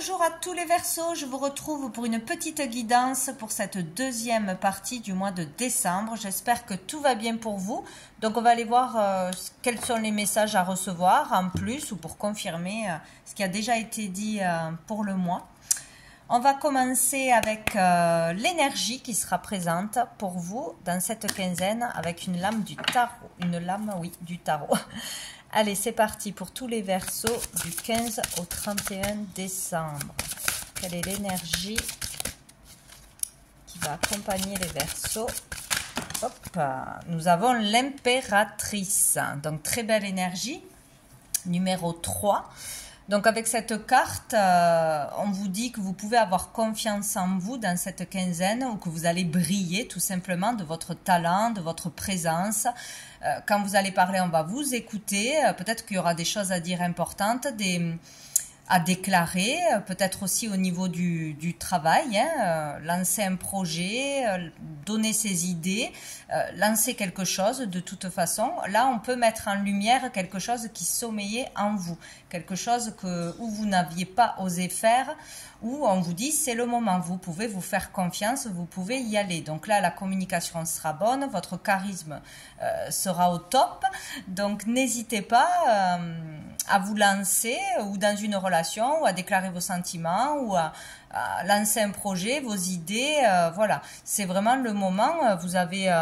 Bonjour à tous les Verseaux, je vous retrouve pour une petite guidance pour cette deuxième partie du mois de décembre. J'espère que tout va bien pour vous. Donc on va aller voir quels sont les messages à recevoir en plus ou pour confirmer ce qui a déjà été dit pour le mois. On va commencer avec l'énergie qui sera présente pour vous dans cette quinzaine avec une lame du tarot. Une lame, oui, du tarot. Allez, c'est parti pour tous les Verseaux du 15 au 31 décembre. Quelle est l'énergie qui va accompagner les Verseaux? Hop, nous avons l'impératrice. Donc, très belle énergie. Numéro 3. Donc, avec cette carte, on vous dit que vous pouvez avoir confiance en vous dans cette quinzaine ou que vous allez briller tout simplement de votre talent, de votre présence. Quand vous allez parler, on va vous écouter. Peut-être qu'il y aura des choses à dire importantes, à déclarer, peut-être aussi au niveau du travail, lancer un projet, donner ses idées, lancer quelque chose de toute façon. Là, on peut mettre en lumière quelque chose qui sommeillait en vous, quelque chose où vous n'aviez pas osé faire, où on vous dit c'est le moment, vous pouvez vous faire confiance, vous pouvez y aller. Donc là, la communication sera bonne, votre charisme sera au top, donc n'hésitez pas à vous lancer ou dans une relation ou à déclarer vos sentiments ou à lancer un projet, vos idées, voilà, c'est vraiment le moment, vous avez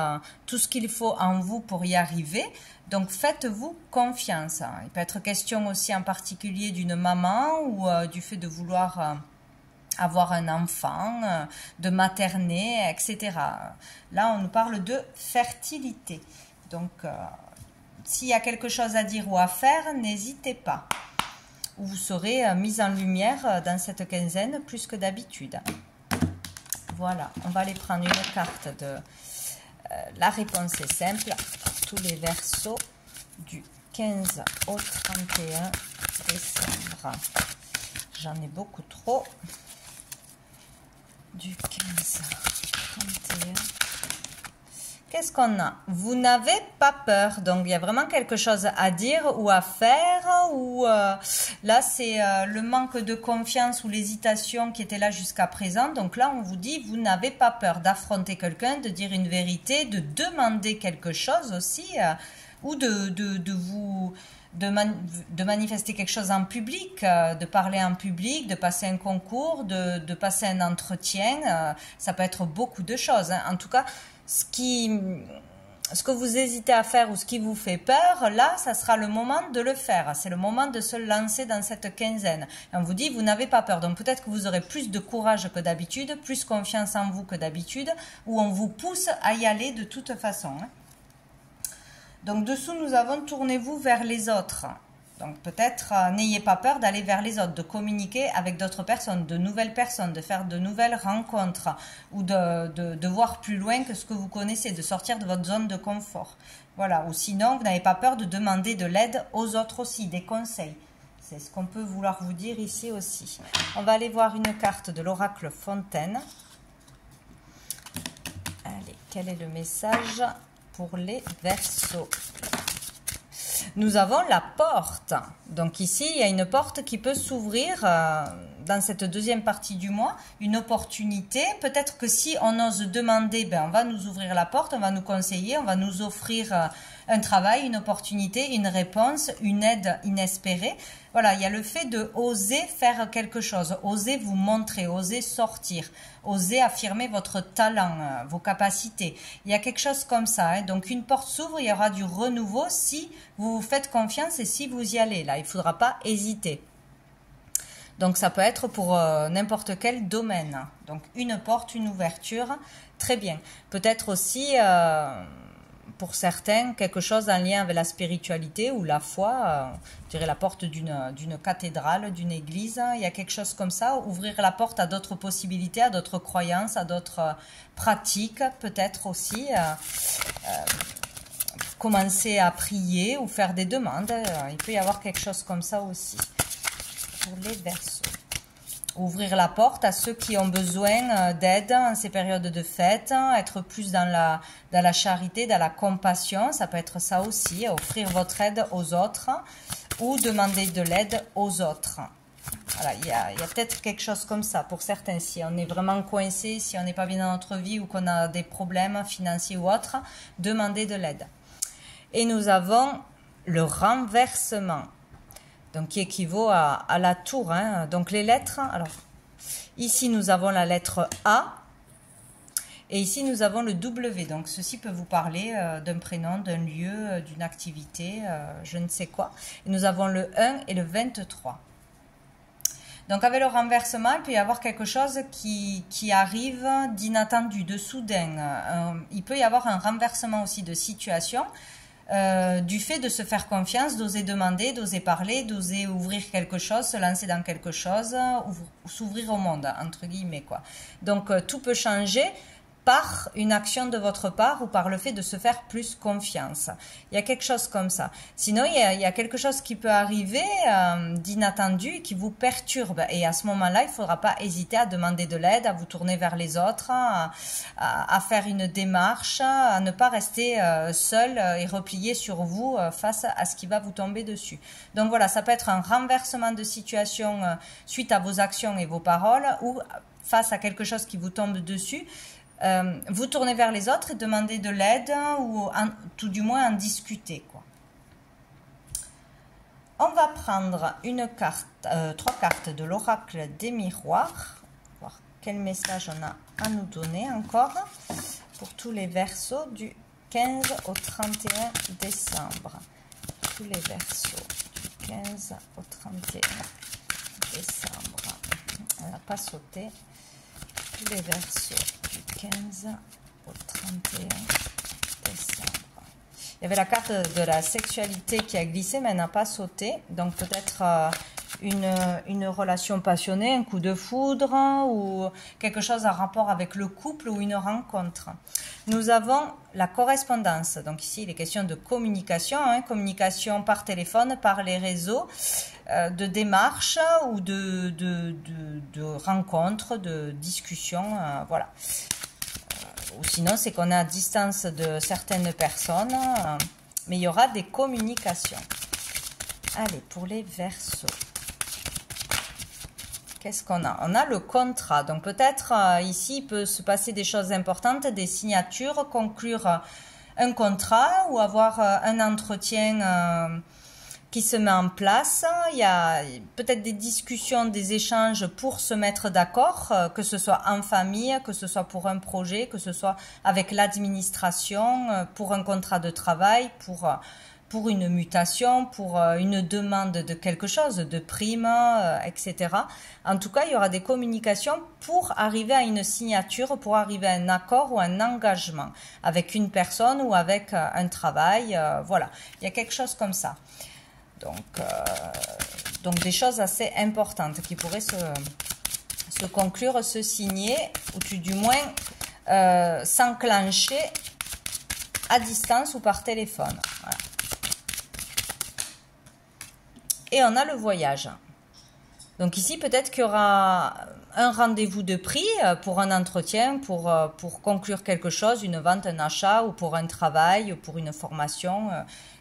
tout ce qu'il faut en vous pour y arriver, donc faites-vous confiance. Il peut être question aussi en particulier d'une maman ou du fait de vouloir avoir un enfant, de materner, etc. Là, on nous parle de fertilité, donc s'il y a quelque chose à dire ou à faire, n'hésitez pas. Vous serez mise en lumière dans cette quinzaine plus que d'habitude. Voilà, on va aller prendre une carte de la réponse est simple pour tous les Verseaux du 15 au 31 décembre. J'en ai beaucoup trop. Du 15 au 31. Qu'est-ce qu'on a? Vous n'avez pas peur. Donc, il y a vraiment quelque chose à dire ou à faire. Ou là, c'est le manque de confiance ou l'hésitation qui était là jusqu'à présent. Donc là, on vous dit, vous n'avez pas peur d'affronter quelqu'un, de dire une vérité, de demander quelque chose aussi. Ou de manifester quelque chose en public, de parler en public, de passer un concours, de passer un entretien. Ça peut être beaucoup de choses. En tout cas, ce que vous hésitez à faire ou ce qui vous fait peur, là, ça sera le moment de le faire. C'est le moment de se lancer dans cette quinzaine. Et on vous dit, vous n'avez pas peur. Donc peut-être que vous aurez plus de courage que d'habitude, plus confiance en vous que d'habitude, ou on vous pousse à y aller de toute façon. Donc dessous, nous avons tournez-vous vers les autres. Donc peut-être n'ayez pas peur d'aller vers les autres, de communiquer avec d'autres personnes, de nouvelles personnes, de faire de nouvelles rencontres ou de voir plus loin que ce que vous connaissez, de sortir de votre zone de confort. Voilà, ou sinon vous n'avez pas peur de demander de l'aide aux autres aussi, des conseils. C'est ce qu'on peut vouloir vous dire ici aussi. On va aller voir une carte de l'oracle Fontaine. Allez, quel est le message pour les Verseaux? Nous avons la porte. Donc ici, il y a une porte qui peut s'ouvrir dans cette deuxième partie du mois. Une opportunité. Peut-être que si on ose demander, ben, on va nous ouvrir la porte, on va nous conseiller, on va nous offrir un travail, une opportunité, une réponse, une aide inespérée. Voilà, il y a le fait de oser faire quelque chose, oser vous montrer, oser sortir, oser affirmer votre talent, vos capacités. Il y a quelque chose comme ça. Hein. Donc une porte s'ouvre, il y aura du renouveau si vous vous faites confiance et si vous y allez. Là, il ne faudra pas hésiter. Donc ça peut être pour n'importe quel domaine. Donc une porte, une ouverture, très bien. Peut-être aussi pour certains quelque chose en lien avec la spiritualité ou la foi, je dirais la porte d'une cathédrale, d'une église. Il y a quelque chose comme ça, ouvrir la porte à d'autres possibilités, à d'autres croyances, à d'autres pratiques, peut-être aussi. Commencer à prier ou faire des demandes, il peut y avoir quelque chose comme ça aussi. Pour les Verseaux. Ouvrir la porte à ceux qui ont besoin d'aide en ces périodes de fête, être plus dans la charité, dans la compassion, ça peut être ça aussi, offrir votre aide aux autres ou demander de l'aide aux autres. Voilà, il y a peut-être quelque chose comme ça pour certains. Si on est vraiment coincé, si on n'est pas bien dans notre vie ou qu'on a des problèmes financiers ou autres, demandez de l'aide. Et nous avons le renversement, donc qui équivaut à la tour. Hein. Donc les lettres, alors ici nous avons la lettre A et ici nous avons le W. Donc ceci peut vous parler d'un prénom, d'un lieu, d'une activité, je ne sais quoi. Et nous avons le 1 et le 23. Donc avec le renversement, il peut y avoir quelque chose qui arrive d'inattendu, de soudain. Il peut y avoir un renversement aussi de situation du fait de se faire confiance, d'oser demander, d'oser parler, d'oser ouvrir quelque chose, se lancer dans quelque chose, ou s'ouvrir au monde, entre guillemets, quoi. Donc tout peut changer par une action de votre part ou par le fait de se faire plus confiance. Il y a quelque chose comme ça. Sinon, il y a quelque chose qui peut arriver d'inattendu et qui vous perturbe. Et à ce moment-là, il ne faudra pas hésiter à demander de l'aide, à vous tourner vers les autres, à faire une démarche, à ne pas rester seul et replié sur vous face à ce qui va vous tomber dessus. Donc voilà, ça peut être un renversement de situation suite à vos actions et vos paroles ou face à quelque chose qui vous tombe dessus. Vous tournez vers les autres et demandez de l'aide ou tout du moins en discuter, quoi. On va prendre une carte, 3 cartes de l'oracle des miroirs, voir quel message on a à nous donner encore pour tous les Verseaux du 15 au 31 décembre. Tous les Verseaux du 15 au 31 décembre. On n'a pas sauté. Tous les Verseaux du 15 au 31 décembre. Il y avait la carte de la sexualité qui a glissé, mais elle n'a pas sauté. Donc peut-être une relation passionnée, un coup de foudre ou quelque chose en rapport avec le couple ou une rencontre. Nous avons la correspondance. Donc ici, il est question de communication, hein, communication par téléphone, par les réseaux, de démarches ou de rencontres, de discussions, voilà. Ou sinon, c'est qu'on est à distance de certaines personnes, mais il y aura des communications. Allez, pour les Verseaux. Qu'est-ce qu'on a? On a le contrat. Donc peut-être ici, il peut se passer des choses importantes, des signatures, conclure un contrat ou avoir un entretien qui se met en place. Il y a peut-être des discussions, des échanges pour se mettre d'accord, que ce soit en famille, que ce soit pour un projet, que ce soit avec l'administration, pour un contrat de travail, pour une mutation, pour une demande de quelque chose, de prime, etc. En tout cas, il y aura des communications pour arriver à une signature, pour arriver à un accord ou un engagement avec une personne ou avec un travail. Voilà, il y a quelque chose comme ça. Donc des choses assez importantes qui pourraient se conclure, se signer, ou du moins s'enclencher à distance ou par téléphone. Voilà. Et on a le voyage. Donc ici, peut-être qu'il y aura un rendez-vous de prix pour un entretien, pour conclure quelque chose, une vente, un achat, ou pour un travail, ou pour une formation,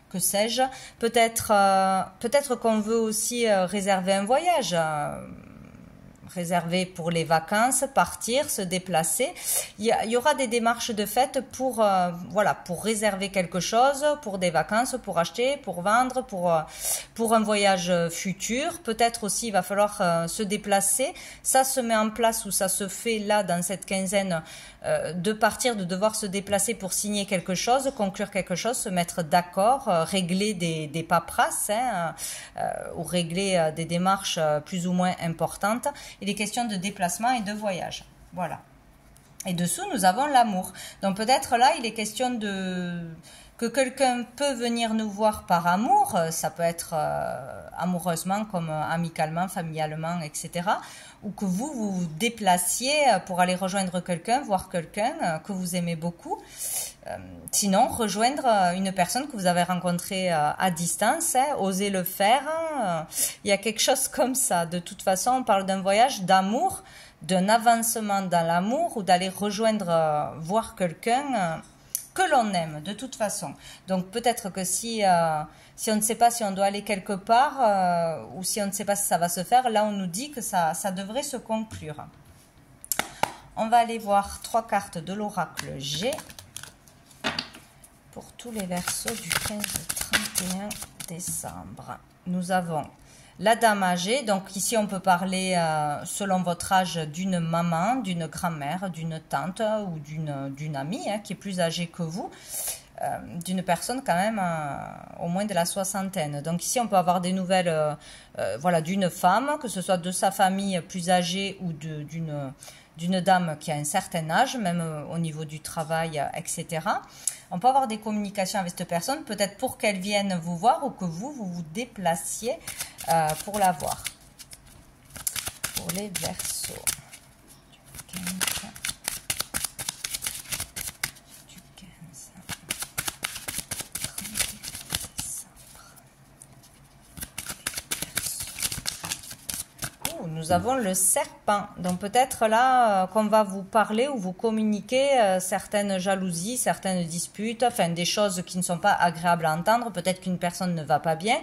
que sais-je. Peut-être qu'on veut aussi réserver un voyage, réserver pour les vacances, partir, se déplacer. Il y aura des démarches de fait pour voilà, pour réserver quelque chose, pour des vacances, pour acheter, pour vendre, pour un voyage futur. Peut-être aussi il va falloir se déplacer. Ça se met en place ou ça se fait là dans cette quinzaine de partir, de devoir se déplacer pour signer quelque chose, conclure quelque chose, se mettre d'accord, régler des paperasses, hein, ou régler des démarches plus ou moins importantes. Il est question de déplacement et de voyage. Voilà. Et dessous, nous avons l'amour. Donc peut-être là, il est question que quelqu'un peut venir nous voir par amour. Ça peut être amoureusement, comme amicalement, familialement, etc. Ou que vous vous déplaciez pour aller rejoindre quelqu'un, voir quelqu'un que vous aimez beaucoup. Sinon, rejoindre une personne que vous avez rencontrée à distance, hein, osez le faire. Il y a quelque chose comme ça. De toute façon, on parle d'un voyage d'amour, d'un avancement dans l'amour ou d'aller rejoindre, voir quelqu'un que l'on aime de toute façon. Donc peut-être que si on ne sait pas si on doit aller quelque part ou si on ne sait pas si ça va se faire, là on nous dit que ça devrait se conclure. On va aller voir 3 cartes de l'oracle G pour tous les Verseaux du 15 au 31 décembre. Nous avons la dame âgée, donc ici on peut parler selon votre âge d'une maman, d'une grand-mère, d'une tante ou d'une amie qui est plus âgée que vous, d'une personne quand même au moins de la soixantaine. Donc ici on peut avoir des nouvelles voilà, d'une femme, que ce soit de sa famille plus âgée ou d'une dame qui a un certain âge, même au niveau du travail, etc. On peut avoir des communications avec cette personne, peut-être pour qu'elle vienne vous voir ou que vous vous déplaciez pour la voir. Pour les Verseaux. Du 15 nous avons le serpent. Donc peut-être là qu'on va vous parler ou vous communiquer certaines jalousies, certaines disputes, enfin des choses qui ne sont pas agréables à entendre. Peut-être qu'une personne ne va pas bien.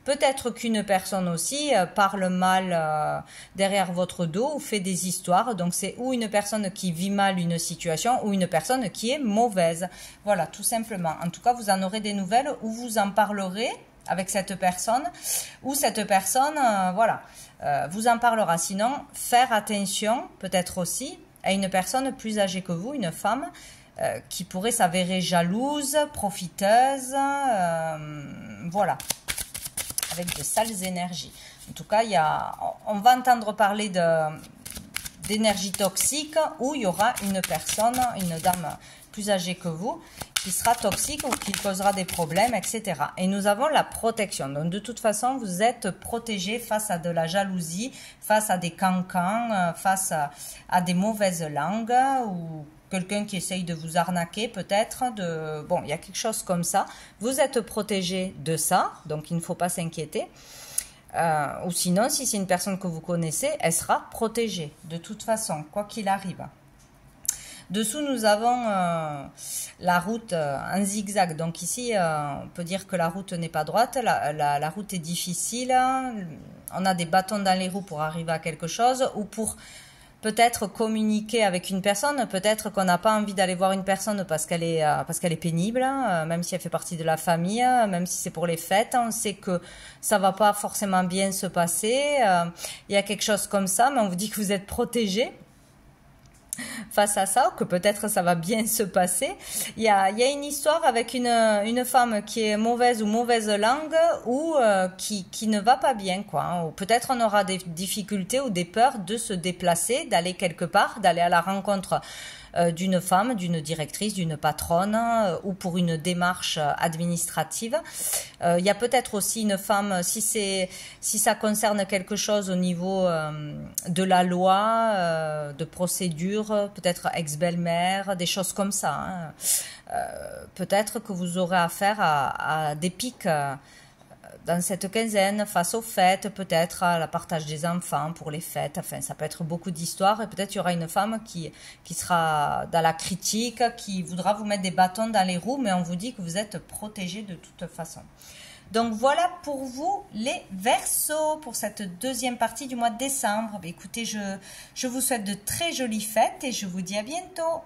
Peut-être qu'une personne aussi parle mal derrière votre dos ou fait des histoires. Donc c'est ou une personne qui vit mal une situation ou une personne qui est mauvaise. Voilà, tout simplement. En tout cas, vous en aurez des nouvelles ou vous en parlerez avec cette personne ou cette personne, voilà, vous en parlera. Sinon, faire attention peut-être aussi à une personne plus âgée que vous, une femme qui pourrait s'avérer jalouse, profiteuse, voilà, avec de sales énergies. En tout cas, on va entendre parler d'énergie toxique où il y aura une personne, une dame plus âgée que vous, qui sera toxique ou qui causera des problèmes, etc. Et nous avons la protection. Donc, de toute façon, vous êtes protégé face à de la jalousie, face à des cancans, face à des mauvaises langues ou quelqu'un qui essaye de vous arnaquer peut-être. Bon, il y a quelque chose comme ça. Vous êtes protégé de ça, donc il ne faut pas s'inquiéter. Ou sinon, si c'est une personne que vous connaissez, elle sera protégée de toute façon, quoi qu'il arrive. Dessous, nous avons la route en zigzag. Donc ici, on peut dire que la route n'est pas droite. La route est difficile. On a des bâtons dans les roues pour arriver à quelque chose ou pour peut-être communiquer avec une personne. Peut-être qu'on n'a pas envie d'aller voir une personne parce qu'elle est pénible, même si elle fait partie de la famille, même si c'est pour les fêtes. On sait que ça va pas forcément bien se passer. Il y a quelque chose comme ça, mais on vous dit que vous êtes protégé face à ça, ou que peut-être ça va bien se passer. Il y a une histoire avec une femme qui est mauvaise ou mauvaise langue ou qui ne va pas bien, quoi. Ou peut-être on aura des difficultés ou des peurs de se déplacer, d'aller quelque part, d'aller à la rencontre d'une femme, d'une directrice, d'une patronne ou pour une démarche administrative. Il y a peut-être aussi une femme, si ça concerne quelque chose au niveau de la loi, de procédure, peut-être ex-belle-mère, des choses comme ça. Peut-être que vous aurez affaire à des pics dans cette quinzaine, face aux fêtes, peut-être à la partage des enfants pour les fêtes. Enfin, ça peut être beaucoup d'histoires et peut-être il y aura une femme qui sera dans la critique, qui voudra vous mettre des bâtons dans les roues, mais on vous dit que vous êtes protégé de toute façon. Donc voilà pour vous les Verseaux pour cette deuxième partie du mois de décembre. Écoutez, je vous souhaite de très jolies fêtes et je vous dis à bientôt.